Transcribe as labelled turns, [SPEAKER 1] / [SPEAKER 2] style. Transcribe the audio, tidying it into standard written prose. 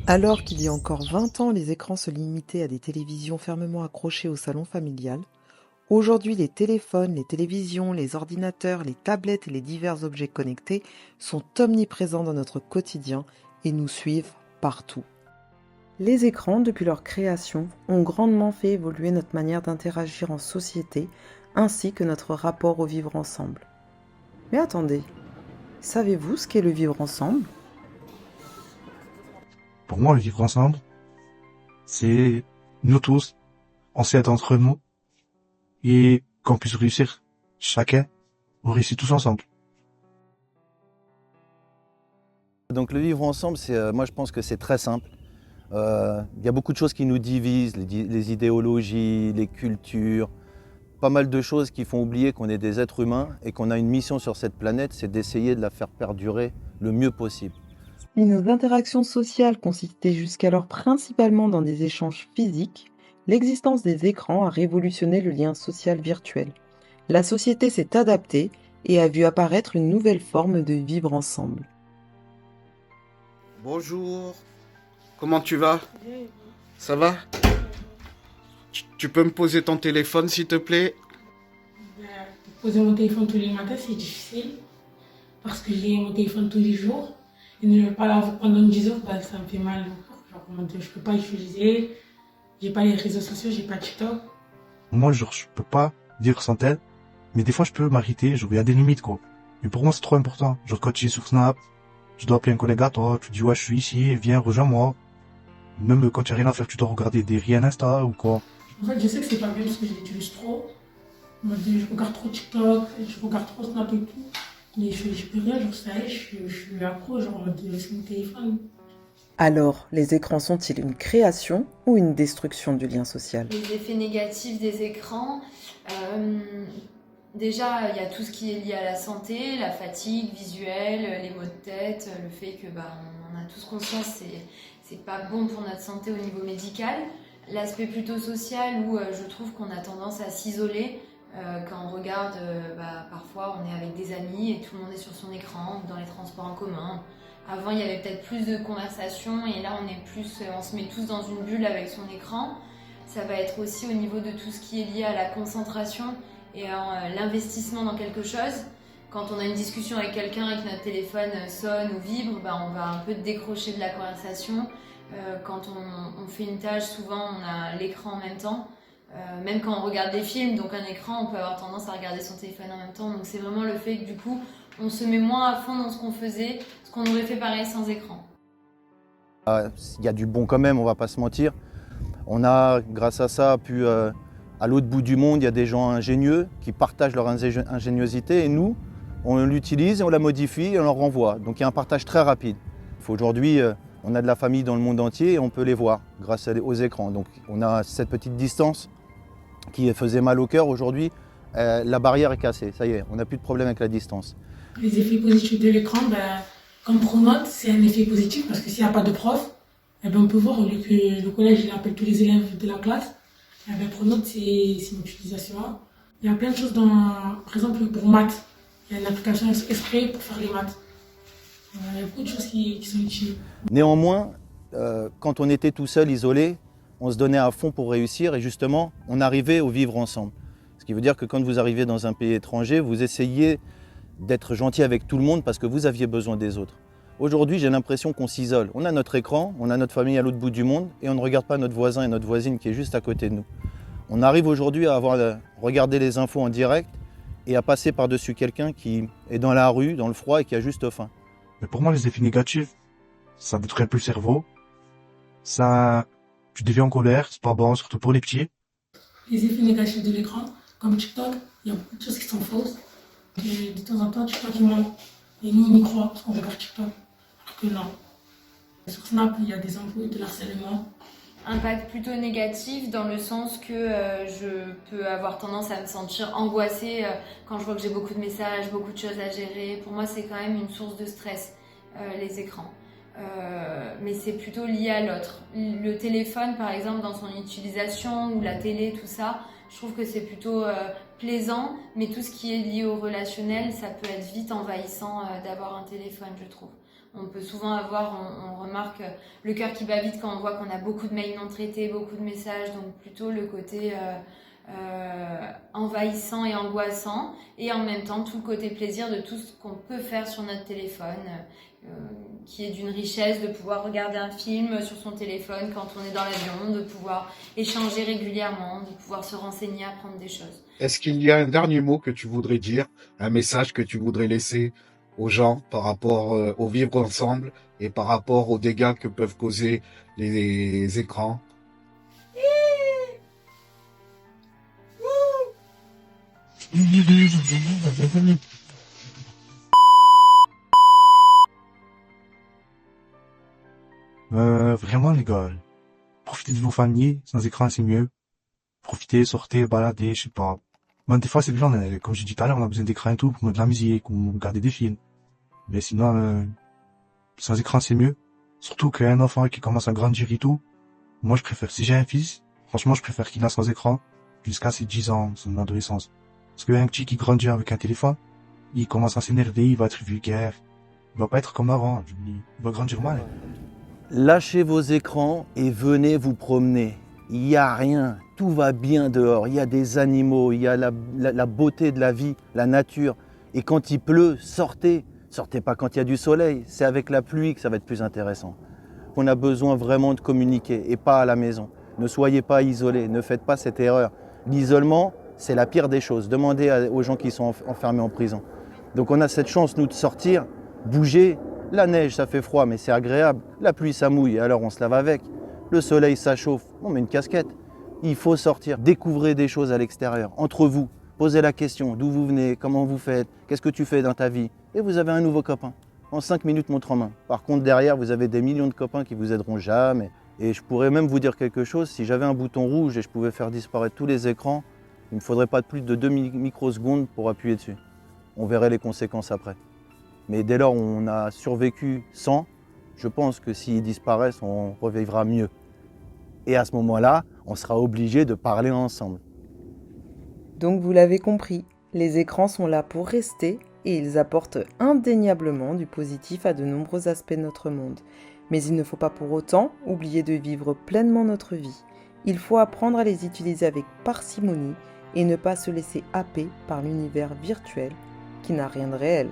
[SPEAKER 1] Alors qu'il y a encore 20 ans, les écrans se limitaient à des télévisions fermement accrochées au salon familial, aujourd'hui les téléphones, les télévisions, les ordinateurs, les tablettes et les divers objets connectés sont omniprésents dans notre quotidien et nous suivent partout. Les écrans, depuis leur création, ont grandement fait évoluer notre manière d'interagir en société ainsi que notre rapport au vivre ensemble. Mais attendez, savez-vous ce qu'est le vivre ensemble ?
[SPEAKER 2] Pour moi, le vivre ensemble, c'est nous tous, on s'aide entre nous et qu'on puisse réussir chacun, on réussit tous ensemble.
[SPEAKER 3] Donc le vivre ensemble, moi je pense que c'est très simple. Il y a beaucoup de choses qui nous divisent, les idéologies, les cultures, pas mal de choses qui font oublier qu'on est des êtres humains et qu'on a une mission sur cette planète, c'est d'essayer de la faire perdurer le mieux possible.
[SPEAKER 1] Si nos interactions sociales consistaient jusqu'alors principalement dans des échanges physiques, l'existence des écrans a révolutionné le lien social virtuel. La société s'est adaptée et a vu apparaître une nouvelle forme de vivre ensemble.
[SPEAKER 4] Bonjour, comment tu vas? Ça va? Tu peux me poser ton téléphone s'il te plaît?
[SPEAKER 5] Poser mon téléphone tous les matins, c'est difficile parce que j'ai mon téléphone tous les jours et ne pas l'avoir pendant 10 heures, ça me fait mal. Genre, je peux pas utiliser, j'ai pas les réseaux sociaux, j'ai pas TikTok.
[SPEAKER 2] Moi, je peux pas vivre sans tel, mais des fois, je peux m'arrêter, il y a des limites, quoi. Mais pour moi, c'est trop important. Genre, quand tu es sur Snap, tu dois appeler un collègue à toi, tu dis, ouais, je suis ici, viens, rejoins-moi. Même quand tu n'as rien à faire, tu dois regarder des Reels Insta ou quoi.
[SPEAKER 5] En fait, je sais que c'est pas bien parce que je l'utilise trop. Je regarde trop TikTok, je regarde trop Snap et tout. Mais je peux rien, genre ça y est, je suis accro, genre de laisser mon téléphone.
[SPEAKER 1] Alors, les écrans sont-ils une création ou une destruction du lien social ?
[SPEAKER 6] Les effets négatifs des écrans, déjà il y a tout ce qui est lié à la santé, la fatigue visuelle, les maux de tête, le fait que on a tous conscience c'est pas bon pour notre santé au niveau médical. L'aspect plutôt social où je trouve qu'on a tendance à s'isoler. Quand on regarde, parfois on est avec des amis et tout le monde est sur son écran, dans les transports en commun. Avant il y avait peut-être plus de conversations et là on se met tous dans une bulle avec son écran. Ça va être aussi au niveau de tout ce qui est lié à la concentration et à l'investissement dans quelque chose. Quand on a une discussion avec quelqu'un et que notre téléphone sonne ou vibre, on va un peu décrocher de la conversation. Quand on fait une tâche, souvent on a l'écran en même temps. Même quand on regarde des films, donc un écran, on peut avoir tendance à regarder son téléphone en même temps. Donc c'est vraiment le fait que du coup, on se met moins à fond dans ce qu'on faisait, ce qu'on aurait fait pareil sans écran.
[SPEAKER 3] Il y a du bon quand même, on va pas se mentir. On a, grâce à ça, pu, à l'autre bout du monde, il y a des gens ingénieux qui partagent leur ingéniosité et nous, on l'utilise et on la modifie et on leur renvoie. Donc il y a un partage très rapide. Aujourd'hui, on a de la famille dans le monde entier et on peut les voir grâce aux écrans. Donc on a cette petite distance qui faisait mal au cœur. Aujourd'hui, la barrière est cassée. Ça y est, on n'a plus de problème avec la distance.
[SPEAKER 5] Les effets positifs de l'écran, comme Pronote, c'est un effet positif parce que s'il n'y a pas de prof, on peut voir au lieu que le collège il appelle tous les élèves de la classe. Pronote, c'est une utilisation. Il y a plein de choses par exemple pour maths, il y a une application exprès pour faire les maths. Il y a beaucoup de choses qui sont utiles.
[SPEAKER 3] Néanmoins, quand on était tout seul, isolé, on se donnait à fond pour réussir et justement, on arrivait au vivre ensemble. Ce qui veut dire que quand vous arrivez dans un pays étranger, vous essayez d'être gentil avec tout le monde parce que vous aviez besoin des autres. Aujourd'hui, j'ai l'impression qu'on s'isole. On a notre écran, on a notre famille à l'autre bout du monde et on ne regarde pas notre voisin et notre voisine qui est juste à côté de nous. On arrive aujourd'hui à regarder les infos en direct et à passer par-dessus quelqu'un qui est dans la rue, dans le froid et qui a juste faim.
[SPEAKER 2] Mais pour moi, les effets négatifs, ça détruit un peu le cerveau. Tu deviens en colère, c'est pas bon, surtout pour les petits.
[SPEAKER 5] Les effets négatifs de l'écran, comme TikTok, il y a beaucoup de choses qui sont fausses. Et de temps en temps, TikTok il ment. Et nous, on y croit parce qu'on regarde TikTok. Alors que non. Sur Snap, il y a des infos et de l'harcèlement.
[SPEAKER 6] Impact plutôt négatif dans le sens que je peux avoir tendance à me sentir angoissée quand je vois que j'ai beaucoup de messages, beaucoup de choses à gérer. Pour moi, c'est quand même une source de stress. les écrans. Mais c'est plutôt lié à l'autre. Le téléphone, par exemple, dans son utilisation, ou la télé, tout ça, je trouve que c'est plutôt plaisant, mais tout ce qui est lié au relationnel, ça peut être vite envahissant d'avoir un téléphone, je trouve. On peut souvent avoir, on remarque le cœur qui bat vite quand on voit qu'on a beaucoup de mails non traités, beaucoup de messages, donc plutôt le côté envahissant et angoissant, et en même temps tout le côté plaisir de tout ce qu'on peut faire sur notre téléphone, qui est d'une richesse, de pouvoir regarder un film sur son téléphone quand on est dans l'avion, de pouvoir échanger régulièrement, de pouvoir se renseigner, apprendre des choses.
[SPEAKER 4] Est-ce qu'il y a un dernier mot que tu voudrais dire, un message que tu voudrais laisser aux gens par rapport au vivre ensemble et par rapport aux dégâts que peuvent causer les écrans?
[SPEAKER 2] Vraiment, les gars, profitez de vos familles, sans écran, c'est mieux. Profitez, sortez, baladez, je sais pas. Même des fois, c'est bien, comme j'ai dit tout à l'heure, on a besoin d'écran et tout pour mettre de la musique ou regarder des films. Mais sinon, sans écran, c'est mieux. Surtout qu'un enfant qui commence à grandir et tout, moi, je préfère, si j'ai un fils, franchement, je préfère qu'il a sans écran jusqu'à ses 10 ans, son adolescence. Parce qu'un petit qui grandit avec un téléphone, il commence à s'énerver, il va être vulgaire. Il va pas être comme avant, il va grandir mal.
[SPEAKER 3] Lâchez vos écrans et venez vous promener. Il n'y a rien, tout va bien dehors. Il y a des animaux, il y a la beauté de la vie, la nature. Et quand il pleut, sortez. Sortez pas quand il y a du soleil, c'est avec la pluie que ça va être plus intéressant. On a besoin vraiment de communiquer et pas à la maison. Ne soyez pas isolés, ne faites pas cette erreur. L'isolement, c'est la pire des choses. Demandez aux gens qui sont enfermés en prison. Donc on a cette chance, nous, de sortir, bouger. La neige, ça fait froid, mais c'est agréable. La pluie, ça mouille, alors on se lave avec. Le soleil, ça chauffe, on met une casquette. Il faut sortir, découvrez des choses à l'extérieur, entre vous. Posez la question, d'où vous venez, comment vous faites, qu'est-ce que tu fais dans ta vie. Et vous avez un nouveau copain. En 5 minutes, montre en main. Par contre, derrière, vous avez des millions de copains qui vous aideront jamais. Et je pourrais même vous dire quelque chose, si j'avais un bouton rouge et je pouvais faire disparaître tous les écrans, il ne me faudrait pas plus de 2 microsecondes pour appuyer dessus. On verrait les conséquences après. Mais dès lors où on a survécu sans, je pense que s'ils disparaissent, on revivra mieux. Et à ce moment-là, on sera obligé de parler ensemble.
[SPEAKER 1] Donc vous l'avez compris, les écrans sont là pour rester et ils apportent indéniablement du positif à de nombreux aspects de notre monde. Mais il ne faut pas pour autant oublier de vivre pleinement notre vie. Il faut apprendre à les utiliser avec parcimonie et ne pas se laisser happer par l'univers virtuel qui n'a rien de réel.